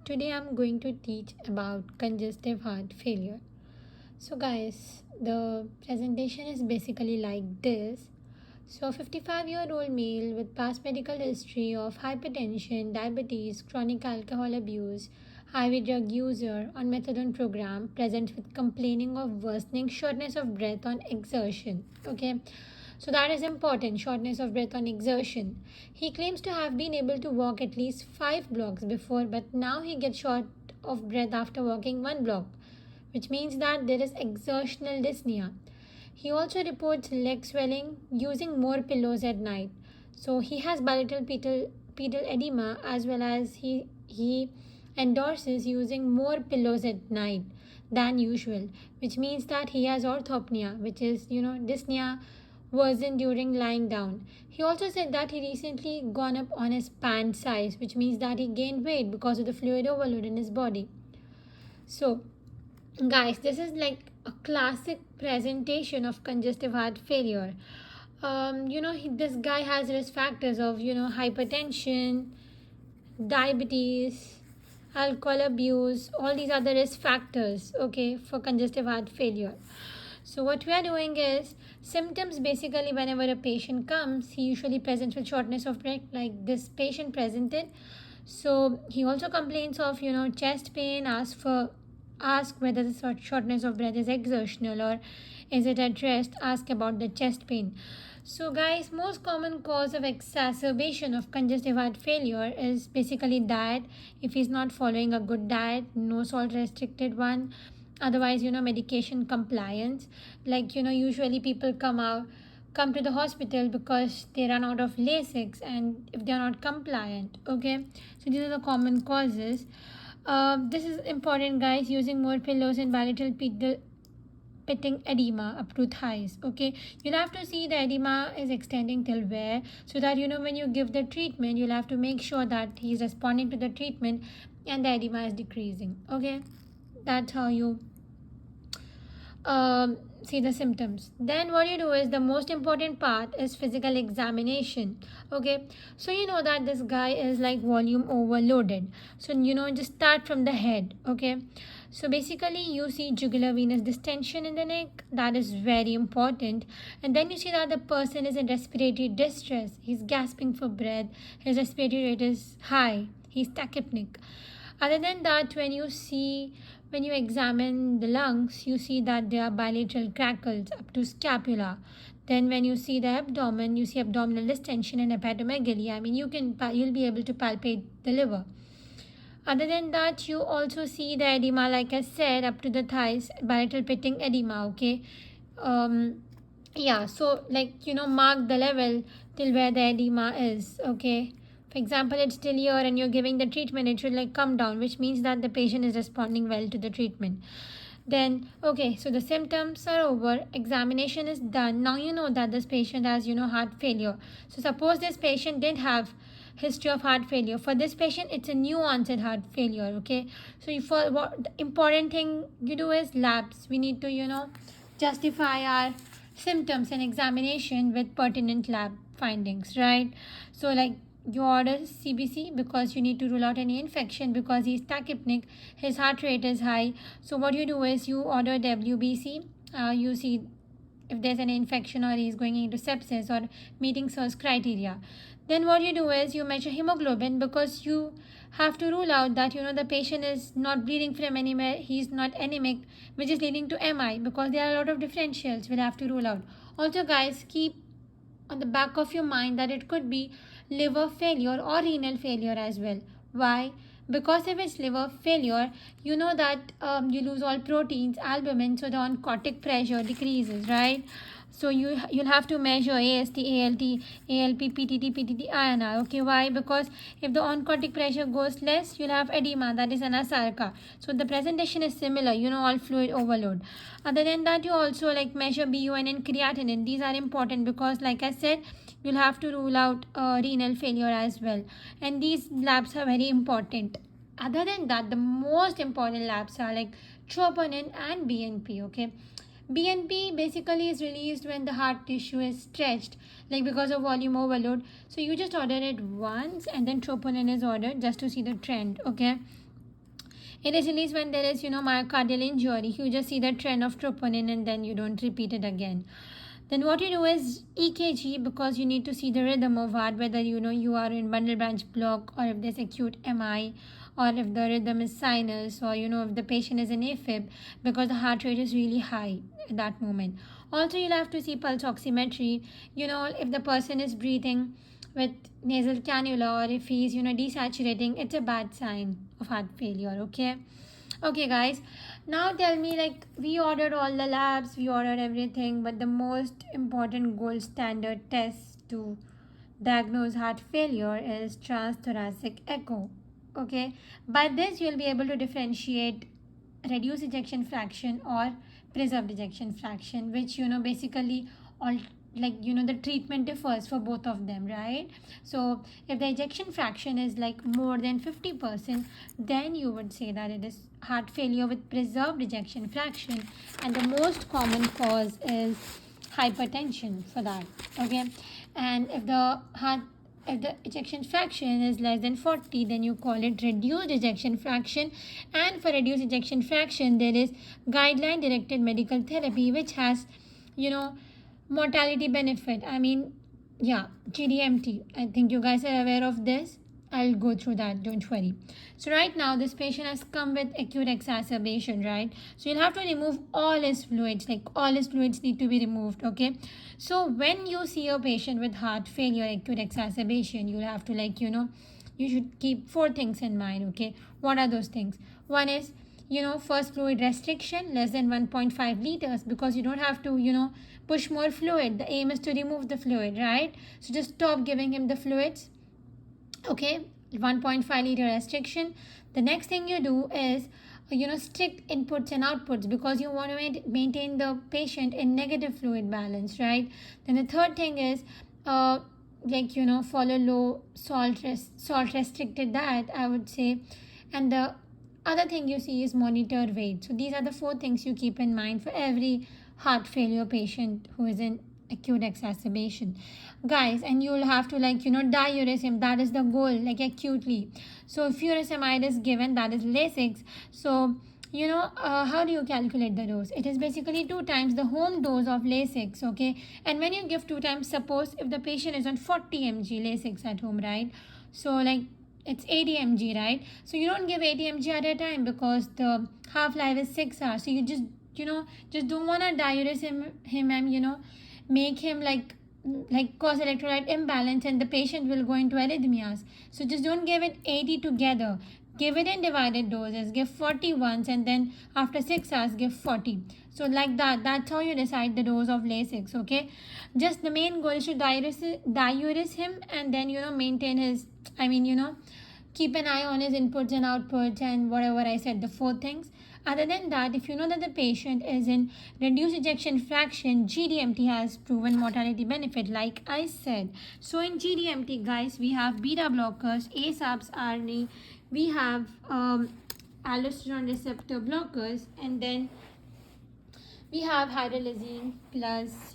Today I'm going to teach about congestive heart failure. So guys, the presentation is basically like this. So a 55-year-old male with past medical history of hypertension, diabetes, chronic alcohol abuse, IV drug user on methadone program presents with complaining of worsening shortness of breath on exertion. Okay, so that is important, shortness of breath on exertion. He claims to have been able to walk at least 5 blocks before, but now he gets short of breath after walking 1 block, which means that there is exertional dyspnea. He also reports leg swelling, using more pillows at night. So he has bilateral pedal edema, as well as he endorses using more pillows at night than usual, which means that he has orthopnea, which is dyspnea worsened during lying down. He also said that he recently gone up on his pant size, which means that he gained weight because of the fluid overload in his body. So guys, this is like a classic presentation of congestive heart failure. This guy has risk factors of hypertension, diabetes, alcohol abuse. All these are the risk factors, okay, for congestive heart failure. So what we are doing is symptoms. Basically, whenever a patient comes, he usually presents with shortness of breath, like this patient presented. So he also complains of chest pain. Ask whether the shortness of breath is exertional or is it at rest. Ask about the chest pain. So guys, most common cause of exacerbation of congestive heart failure is basically diet. If he's not following a good diet, no salt restricted one, otherwise medication compliance, like usually people come to the hospital because they run out of Lasix, and if they are not compliant, okay, so these are the common causes. This is important, guys. Using more pillows and bilateral pitting edema up to thighs. Okay, you'll have to see the edema is extending till where, so that when you give the treatment, you'll have to make sure that he's responding to the treatment and the edema is decreasing. Okay, that's how you see the symptoms. Then what you do is, the most important part is physical examination. Okay, so you know that this guy is like volume overloaded, so just start from the head. Okay, so basically you see jugular venous distension in the neck, that is very important. And then you see that the person is in respiratory distress, he's gasping for breath, his respiratory rate is high, he's tachypneic. Other than that, when you examine the lungs, you see that there are bilateral crackles up to scapula. Then when you see the abdomen, you see abdominal distension and hepatomegaly. I mean, you'll be able to palpate the liver. Other than that, you also see the edema, like I said, up to the thighs, bilateral pitting edema. Okay, yeah. So mark the level till where the edema is. Okay, for example, it's still here and you're giving the treatment, it should like come down, which means that the patient is responding well to the treatment. Then, okay, so the symptoms are over, examination is done. Now you know that this patient has heart failure. So suppose this patient didn't have history of heart failure. For this patient, it's a new onset heart failure. Okay, so for what the important thing you do is labs. We need to justify our symptoms and examination with pertinent lab findings, right? So like, you order CBC because you need to rule out any infection, because he's tachypneic, his heart rate is high. So what you do is you order WBC. You see if there's an infection or he's going into sepsis or meeting SIRS criteria. Then what you do is you measure hemoglobin, because you have to rule out that the patient is not bleeding from anywhere, he's not anemic, which is leading to MI, because there are a lot of differentials we'll have to rule out. Also guys, keep on the back of your mind that it could be liver failure or renal failure as well. Why? Because if it's liver failure, you know that you lose all proteins, albumin, so the oncotic pressure decreases, right? So you'll have to measure AST, ALT, ALP, PTT, PTT, INR. Okay, why? Because if the oncotic pressure goes less, you'll have edema, that is anasarca. So the presentation is similar, all fluid overload. Other than that, you also like measure BUN and creatinine. These are important because, like I said, you'll have to rule out renal failure as well, and these labs are very important. Other than that, the most important labs are like troponin and BNP. Okay, BNP basically is released when the heart tissue is stretched, like because of volume overload. So you just order it once, and then troponin is ordered just to see the trend. Okay, It is released when there is, myocardial injury. You just see the trend of troponin and then you don't repeat it again. Then what you do is EKG, because you need to see the rhythm of heart, whether you are in bundle branch block, or if there's acute MI, or if the rhythm is sinus, or if the patient is in AFib, because the heart rate is really high at that moment. Also, you'll have to see pulse oximetry, if the person is breathing with nasal cannula, or if he's desaturating, it's a bad sign of heart failure. Okay, guys, now tell me, like, we ordered all the labs, we ordered everything, but the most important gold standard test to diagnose heart failure is transthoracic echo. Okay, by this you'll be able to differentiate reduced ejection fraction or preserved ejection fraction, which basically all, like, the treatment differs for both of them, right? So if the ejection fraction is like more than 50%, then you would say that it is heart failure with preserved ejection fraction, and the most common cause is hypertension for that. Okay, and if the ejection fraction is less than 40, then you call it reduced ejection fraction. And for reduced ejection fraction, there is guideline directed medical therapy, which has you know mortality benefit. I mean, yeah, GDMT. I think you guys are aware of this. I'll go through that, don't worry. So right now this patient has come with acute exacerbation, right? So you'll have to remove all his fluids, like all his fluids need to be removed. Okay, so when you see a patient with heart failure acute exacerbation, you'll have to, like, you should keep four things in mind. Okay, what are those things? One is, first, fluid restriction less than 1.5 liters, because you don't have to push more fluid. The aim is to remove the fluid, right? So just stop giving him the fluids. Okay, 1.5 liter restriction. The next thing you do is strict inputs and outputs, because you want to maintain the patient in negative fluid balance, right? Then the third thing is follow low salt restricted diet, I would say. And the other thing you see is monitor weight. So these are the four things you keep in mind for every heart failure patient who is in acute exacerbation, guys. And you'll have to, like, diurese him. That is the goal, like, acutely. So if furosemide is given, that is Lasix. So how do you calculate the dose? It is basically 2 times the home dose of Lasix. Okay, and when you give 2 times, suppose if the patient is on 40 mg Lasix at home, right? So, like, it's 80 mg, right? So you don't give 80 mg at a time, because the half-life is 6 hours. So you just don't want to diurese him and make him like cause electrolyte imbalance, and the patient will go into arrhythmias. So just don't give it 80 together. Give it in divided doses. Give 40 once, and then after 6 hours give 40. So like that. That's how you decide the dose of Lasix. Okay, just the main goal is to diurese him, and then maintain his, keep an eye on his inputs and outputs, and whatever I said, the four things. Other than that, if you know that the patient is in reduced ejection fraction, GDMT has proven mortality benefit, like I said. So in GDMT, guys, we have beta blockers, ASAPs, ARNI, we have aldosterone receptor blockers, and then we have hydralazine plus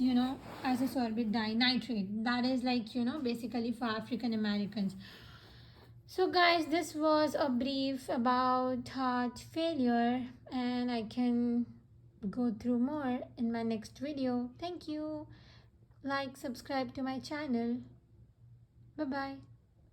azosorbate dinitrate. That is, like, basically for African Americans. So guys, this was a brief about heart failure, and I can go through more in my next video. Thank you. Like, subscribe to my channel. Bye bye.